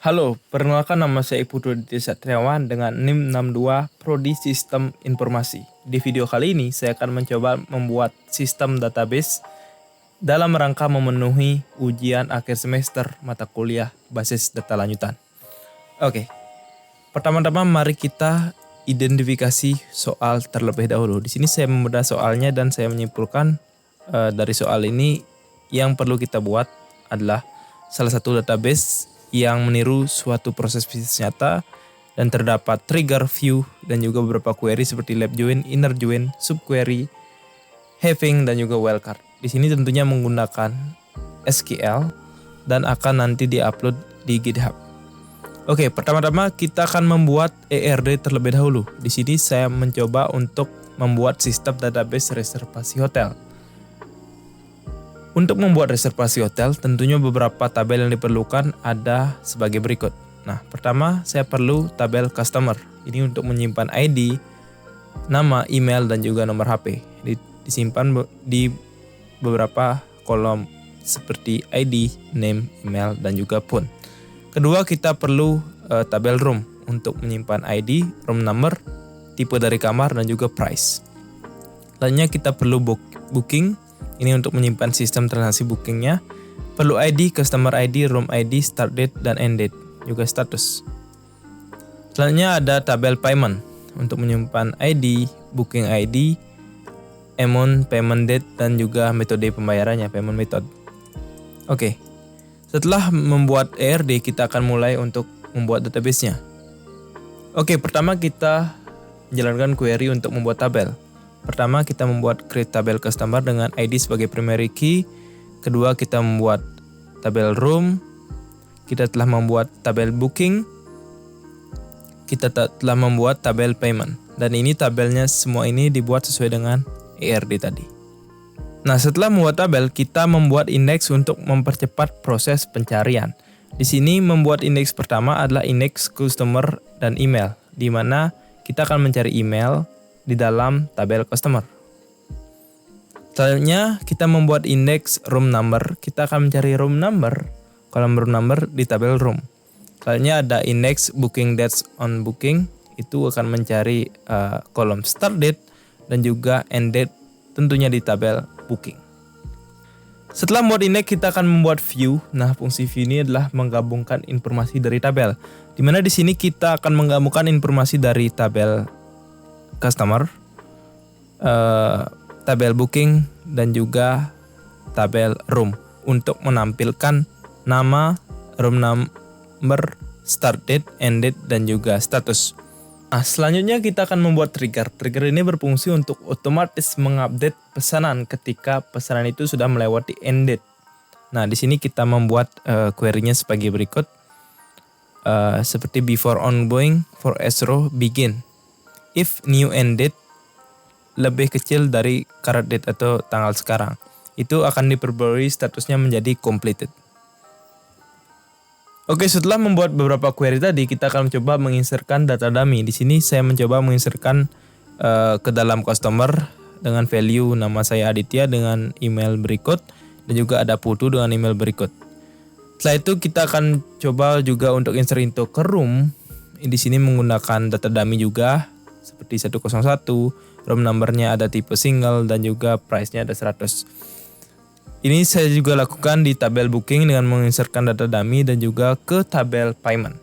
Halo, perkenalkan nama saya Putu Aditya Satriawan dengan NIM 62 Prodi Sistem Informasi. Di video kali ini saya akan mencoba membuat sistem database dalam rangka memenuhi ujian akhir semester mata kuliah basis data lanjutan. Oke, pertama-tama mari kita identifikasi soal terlebih dahulu. Di sini saya membedah soalnya dan saya menyimpulkan dari soal ini yang perlu kita buat adalah salah satu database yang meniru suatu proses bisnis nyata dan terdapat trigger, view, dan juga beberapa query seperti left join, inner join, subquery, having, dan juga wildcard. Di sini tentunya menggunakan SQL dan akan nanti diupload di GitHub. Oke, pertama-tama kita akan membuat ERD terlebih dahulu. Di sini saya mencoba untuk membuat sistem database reservasi hotel. Untuk membuat reservasi hotel, tentunya beberapa tabel yang diperlukan ada sebagai berikut. Nah, pertama saya perlu tabel customer. Ini untuk menyimpan ID, nama, email, dan juga nomor HP. Disimpan di beberapa kolom seperti ID, name, email, dan juga phone. Kedua, kita perlu tabel room untuk menyimpan ID, room number, tipe dari kamar, dan juga price. Lainnya kita perlu booking. Ini untuk menyimpan sistem transaksi bookingnya. Perlu ID, customer ID, room ID, start date, dan end date. Juga status. Selanjutnya ada tabel payment. Untuk menyimpan ID, booking ID, amount, payment date, dan juga metode pembayarannya, payment method. Oke. Setelah membuat ERD, kita akan mulai untuk membuat database-nya. Oke, pertama kita menjalankan query untuk membuat tabel. Pertama, kita membuat create tabel customer dengan ID sebagai primary key. Kedua, kita membuat tabel room. Kita telah membuat tabel booking. Kita telah membuat tabel payment. Dan ini tabelnya semua ini dibuat sesuai dengan ERD tadi. Nah, setelah membuat tabel, kita membuat indeks untuk mempercepat proses pencarian. Di sini membuat indeks pertama adalah indeks customer dan email, di mana kita akan mencari email di dalam tabel customer. Selanjutnya kita membuat indeks room number. Kita akan mencari room number, kolom room number di tabel room. Selanjutnya ada indeks booking dates on booking. Itu akan mencari kolom start date dan juga end date tentunya di tabel booking. Setelah membuat indeks, kita akan membuat view. Nah, fungsi view ini adalah menggabungkan informasi dari tabel. Dimana di sini kita akan menggabungkan informasi dari tabel customer, tabel booking, dan juga tabel room untuk menampilkan nama, room number, start date, end date, dan juga status. Nah, selanjutnya kita akan membuat trigger. Trigger ini berfungsi untuk otomatis mengupdate pesanan ketika pesanan itu sudah melewati end date. Nah, di sini kita membuat query-nya sebagai berikut. Seperti before ongoing for escrow begin. If new end date lebih kecil dari current date atau tanggal sekarang, itu akan diperbarui statusnya menjadi completed. Oke, setelah membuat beberapa query tadi, kita akan mencoba menginsertkan data dummy. Di sini saya mencoba menginsertkan ke dalam customer dengan value nama saya Aditya dengan email berikut, dan juga ada Putu dengan email berikut. Setelah itu kita akan coba juga untuk insert into ke room. Di sini menggunakan data dummy juga seperti 101, room numbernya ada tipe single, dan juga price-nya ada 100. Ini saya juga lakukan di tabel booking dengan menginsertkan data dummy dan juga ke tabel payment.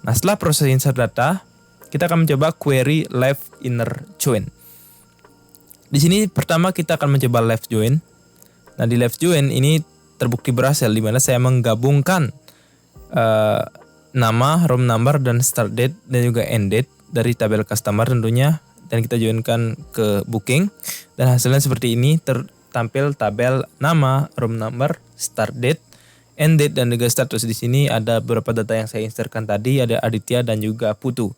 Nah, setelah proses insert data, kita akan mencoba query left inner join. Di sini pertama kita akan mencoba left join. Nah, di left join ini terbukti berhasil, di mana saya menggabungkan nama, room number, dan start date dan juga end date dari tabel customer tentunya, dan kita joinkan ke booking, dan hasilnya seperti ini. Tertampil tabel nama, room number, start date, end date, dan juga status. Di sini ada beberapa data yang saya insertkan tadi, ada Aditya dan juga Putu.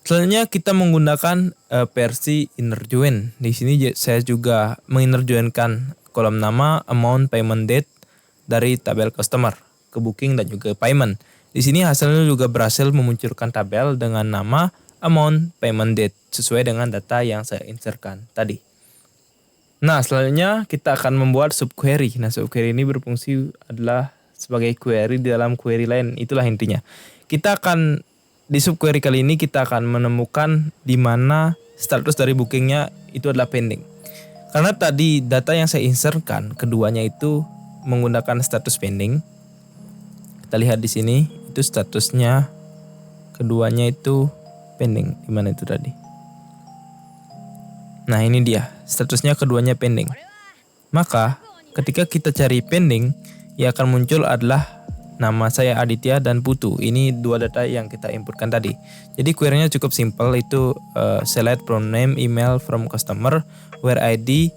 Selanjutnya kita menggunakan versi inner join. Di sini saya juga menginner joinkan kolom nama, amount, payment date dari tabel customer ke booking dan juga payment. Di sini hasilnya juga berhasil memunculkan tabel dengan nama, amount, payment date sesuai dengan data yang saya insertkan tadi. Nah, selanjutnya kita akan membuat subquery. Nah, subquery ini berfungsi adalah sebagai query di dalam query lain. Itulah intinya. Kita akan di subquery kali ini kita akan menemukan di mana status dari bookingnya itu adalah pending. Karena tadi data yang saya insertkan keduanya itu menggunakan status pending. Kita lihat di sini itu statusnya keduanya itu pending. Di mana itu tadi? Nah, ini dia. Statusnya keduanya pending. Maka ketika kita cari pending, yang akan muncul adalah nama saya Aditya dan Putu. Ini dua data yang kita inputkan tadi. Jadi query-nya cukup simple, itu select from name email from customer where ID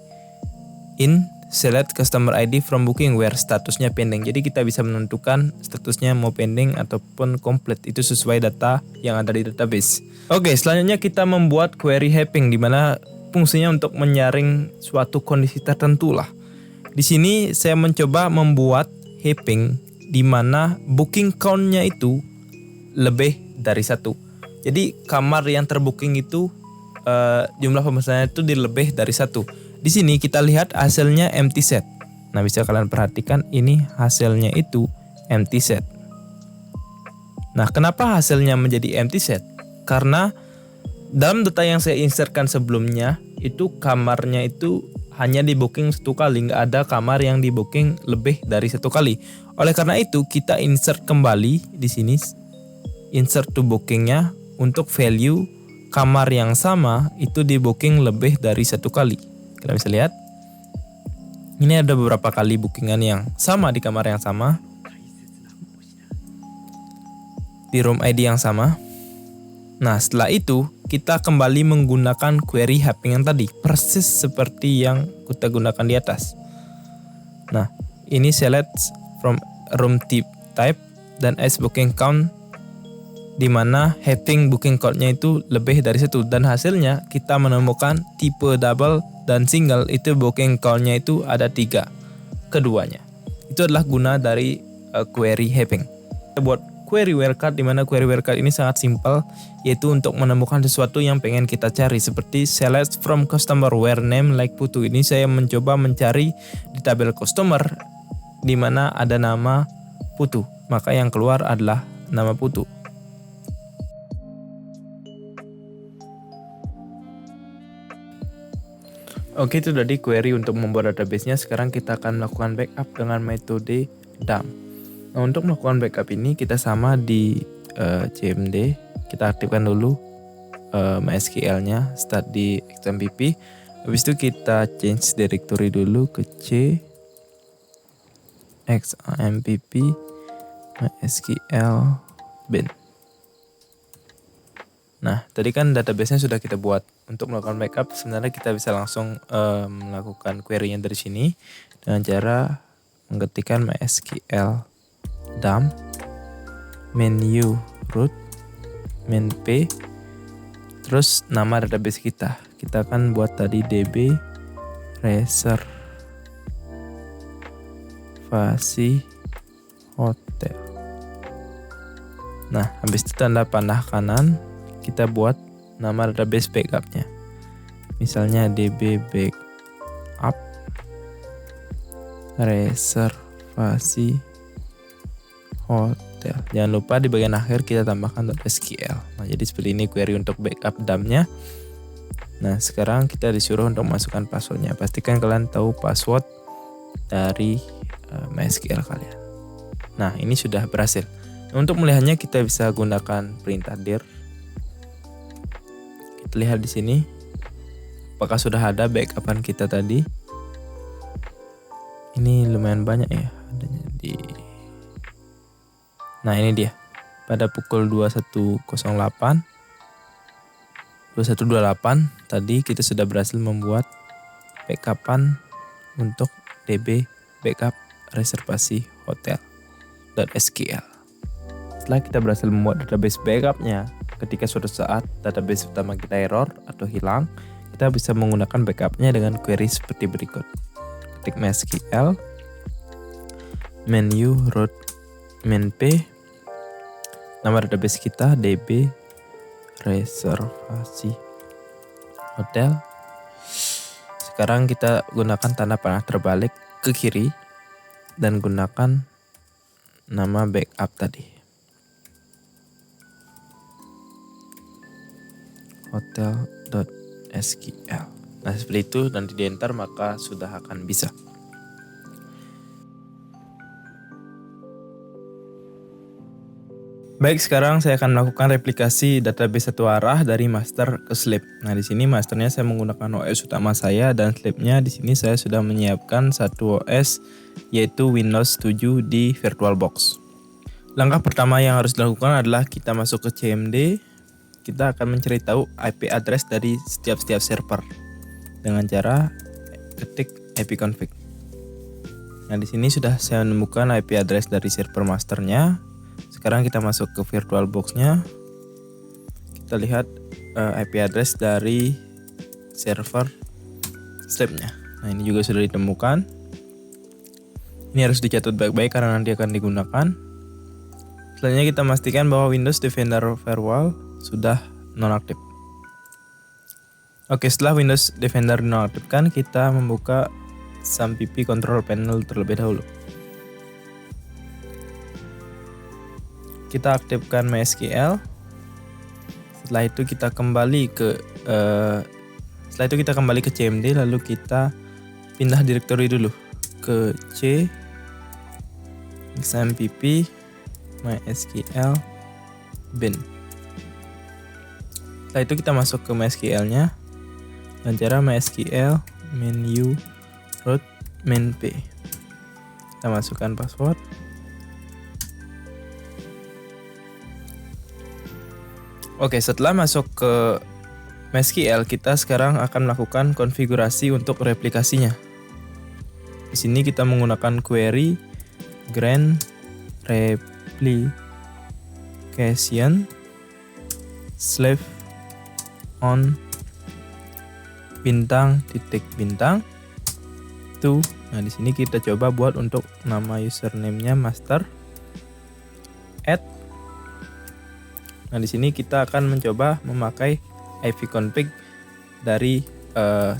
in select customer ID from booking where statusnya pending. Jadi kita bisa menentukan statusnya mau pending ataupun complete. Itu sesuai data yang ada di database. Oke, selanjutnya kita membuat query hopping di mana fungsinya untuk menyaring suatu kondisi tertentu lah. Di sini saya mencoba membuat hopping di mana booking count-nya itu lebih dari satu. Jadi kamar yang terbooking itu jumlah pemesanannya itu lebih dari satu. Di sini kita lihat hasilnya empty set. Nah, bisa kalian perhatikan ini hasilnya itu empty set. Nah, kenapa hasilnya menjadi empty set? Karena dalam data yang saya insertkan sebelumnya itu kamarnya itu hanya di booking satu kali, nggak ada kamar yang di booking lebih dari satu kali. Oleh karena itu kita insert kembali di sini, insert to bookingnya untuk value kamar yang sama itu di booking lebih dari satu kali. Kita bisa lihat ini ada beberapa kali bookingan yang sama di kamar yang sama, di room ID yang sama. Nah, setelah itu kita kembali menggunakan query hopping yang tadi, persis seperti yang kita gunakan di atas. Nah, ini select from room type dan as booking count, di mana hopping booking count-nya itu lebih dari satu, dan hasilnya kita menemukan tipe double dan single itu booking count-nya itu ada 3 keduanya. Itu adalah guna dari query hopping. Kita buat query whereCard, di mana query whereCard ini sangat simpel, yaitu untuk menemukan sesuatu yang pengen kita cari, seperti select from customer where name like Putu. Ini saya mencoba mencari di tabel customer di mana ada nama Putu, maka yang keluar adalah nama Putu. Oke, itu tadi query untuk membuat database-nya. Sekarang kita akan melakukan backup dengan metode dump. Nah, untuk melakukan backup ini kita sama di CMD, kita aktifkan dulu MySQL-nya, start di XMPP. Habis itu kita change directory dulu ke C XMPP MySQL bin. Nah, tadi kan database-nya sudah kita buat. Untuk melakukan backup sebenarnya kita bisa langsung melakukan query-nya dari sini dengan cara mengetikkan MySQL dump menu root min p terus nama database kita akan buat tadi db reservasi hotel. Nah, habis itu tanda panah kanan kita buat nama database backupnya, misalnya db backup reservasi hotel. Jangan lupa di bagian akhir kita tambahkan .sql. Nah, jadi seperti ini query untuk backup dump-nya. Nah, sekarang kita disuruh untuk masukkan passwordnya. Pastikan kalian tahu password dari MySQL kalian. Nah, ini sudah berhasil. Nah, untuk melihatnya kita bisa gunakan perintah dir. Kita lihat di sini apakah sudah ada backupan kita tadi. Ini lumayan banyak ya adanya di. Nah, ini dia. Pada pukul 21.28 tadi kita sudah berhasil membuat backupan untuk db backup reservasi hotel.sql. Setelah kita berhasil membuat database backupnya, ketika suatu saat database utama kita error atau hilang, kita bisa menggunakan backupnya dengan query seperti berikut. Ketik MySQL menu root min p, nama database kita db reservasi hotel. Sekarang kita gunakan tanda panah terbalik ke kiri dan gunakan nama backup tadi. Hotel.sql. Nah, seperti itu, nanti di enter maka sudah akan bisa. Baik, sekarang saya akan melakukan replikasi database satu arah dari master ke slip. Nah, di sini masternya saya menggunakan OS utama saya dan slipnya di sini saya sudah menyiapkan satu OS yaitu Windows 7 di VirtualBox. Langkah pertama yang harus dilakukan adalah kita masuk ke CMD. Kita akan mencari tahu IP address dari setiap server dengan cara ketik ipconfig. Nah, di sini sudah saya menemukan IP address dari server masternya. Sekarang kita masuk ke VirtualBox-nya. Kita lihat IP address dari server slipnya. Nah, ini juga sudah ditemukan. Ini harus dicatat baik-baik karena nanti akan digunakan. Selanjutnya kita pastikan bahwa Windows Defender Firewall sudah nonaktif. Oke, setelah Windows Defender dinonaktifkan, kita membuka SAMPP Control Panel terlebih dahulu. Kita aktifkan MySQL. Setelah itu kita kembali ke CMD, lalu kita pindah direktori dulu ke C XAMPP MySQL bin. Setelah itu kita masuk ke MySQL-nya dengan cara MySQL menu root main p. Kita masukkan password. Oke, setelah masuk ke MySQL, kita sekarang akan melakukan konfigurasi untuk replikasinya. Di sini kita menggunakan query grant replication slave on bintang to. Nah, di sini kita coba buat untuk nama username-nya master add. Nah, di sini kita akan mencoba memakai ipconfig dari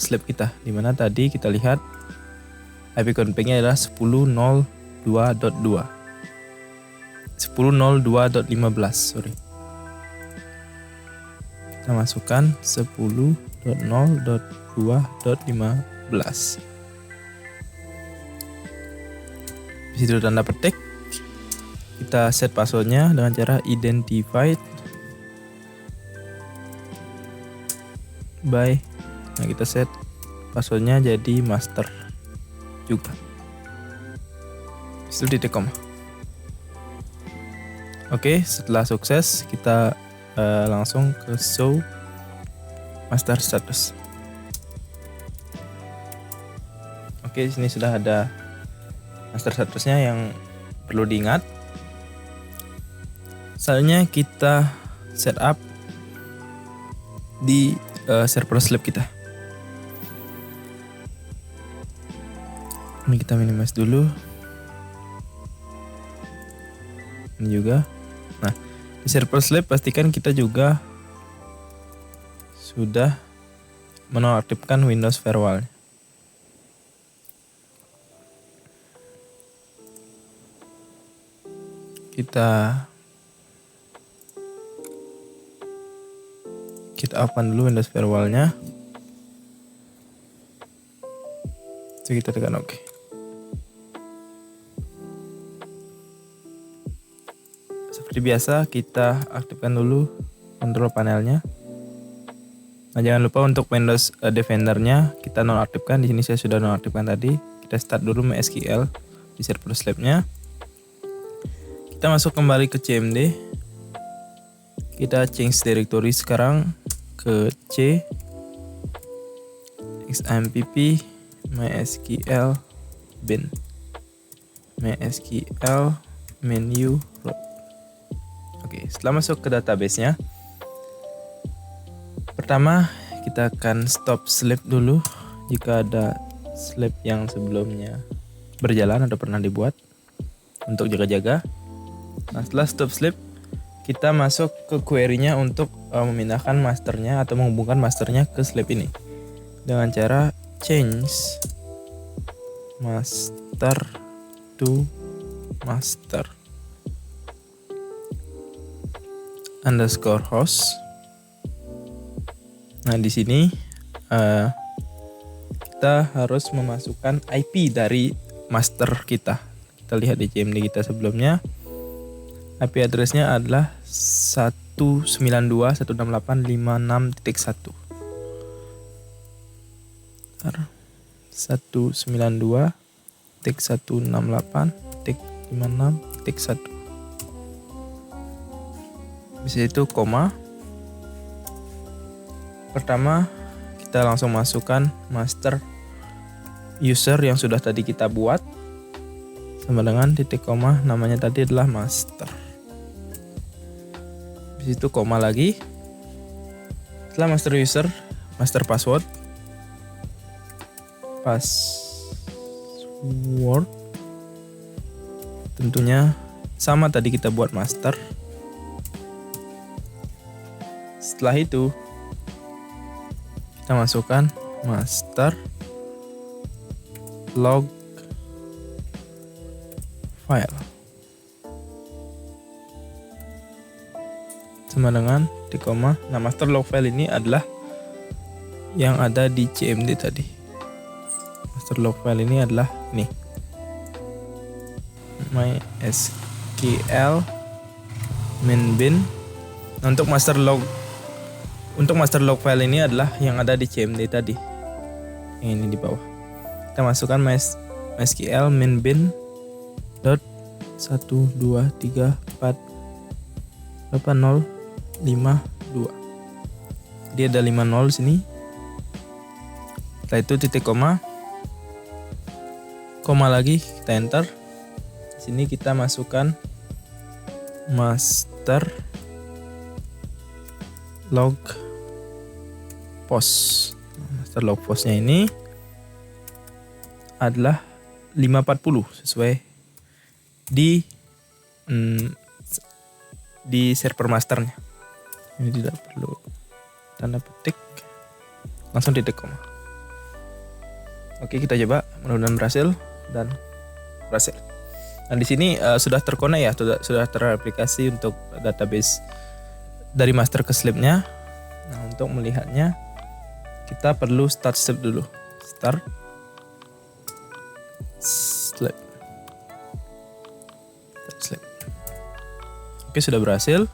slip kita, di mana tadi kita lihat ipconfig-nya adalah 10.02.2. 10.02.15, sorry. Kita masukkan 10.0.2.15. Di situ tanda petik. Kita set passwordnya dengan cara identified by. Nah, kita set passwordnya jadi master juga. Itu titik koma. Oke, setelah sukses kita langsung ke show master status. Oke, di sini sudah ada master statusnya yang perlu diingat. Selanjutnya kita setup di server slip kita. Ini kita minimize dulu. Ini juga. Nah, di server slip pastikan kita juga sudah menonaktifkan Windows Firewall. Kita open dulu Windows Firewall-nya. Jadi kita tekan OK. Seperti biasa kita aktifkan dulu kontrol panelnya. Nah, jangan lupa untuk Windows Defender-nya kita nonaktifkan. Di sini saya sudah nonaktifkan tadi. Kita start dulu MySQL di server slip-nya. Kita masuk kembali ke CMD. Kita change directory sekarang ke C XAMPP MySQL bin MySQL menu root. Oke, setelah masuk ke database-nya, pertama kita akan stop slip dulu jika ada slip yang sebelumnya berjalan atau pernah dibuat untuk jaga-jaga. Nah, setelah stop slip, kita masuk ke query-nya untuk memindahkan masternya atau menghubungkan masternya ke slip ini dengan cara change master to master. underscore host. Nah, di sini kita harus memasukkan IP dari master kita. Kita lihat di CMD kita sebelumnya. IP address-nya adalah 192.168.56.1. 192.168.56.1. Habis itu koma. Pertama kita langsung masukkan master user yang sudah tadi kita buat sama dengan titik koma, namanya tadi adalah master. Habis itu koma lagi. Setelah master user, master password. Tentunya sama tadi kita buat master. Setelah itu kita masukkan master log file sama dengan di koma. Nah, master log file ini adalah yang ada di CMD tadi. Master log file ini adalah ini, MySQL min-bin. Nah, untuk master log file ini adalah yang ada di CMD tadi. Ini di bawah. Kita masukkan MySQL min-bin dot 123480552. Jadi ada 50 sini. Setelah itu titik koma lagi, kita enter. Di sini kita masukkan master log post. Master log postnya ini adalah 540 sesuai di server masternya. Ini tidak perlu tanda petik, langsung titik koma. Oke, kita coba, mudah-mudahan berhasil dan berhasil. Nah, di sini sudah terkonek ya, sudah teraplikasi untuk database dari master ke slipnya. Nah, untuk melihatnya kita perlu start slip dulu. Start slip. Oke, sudah berhasil.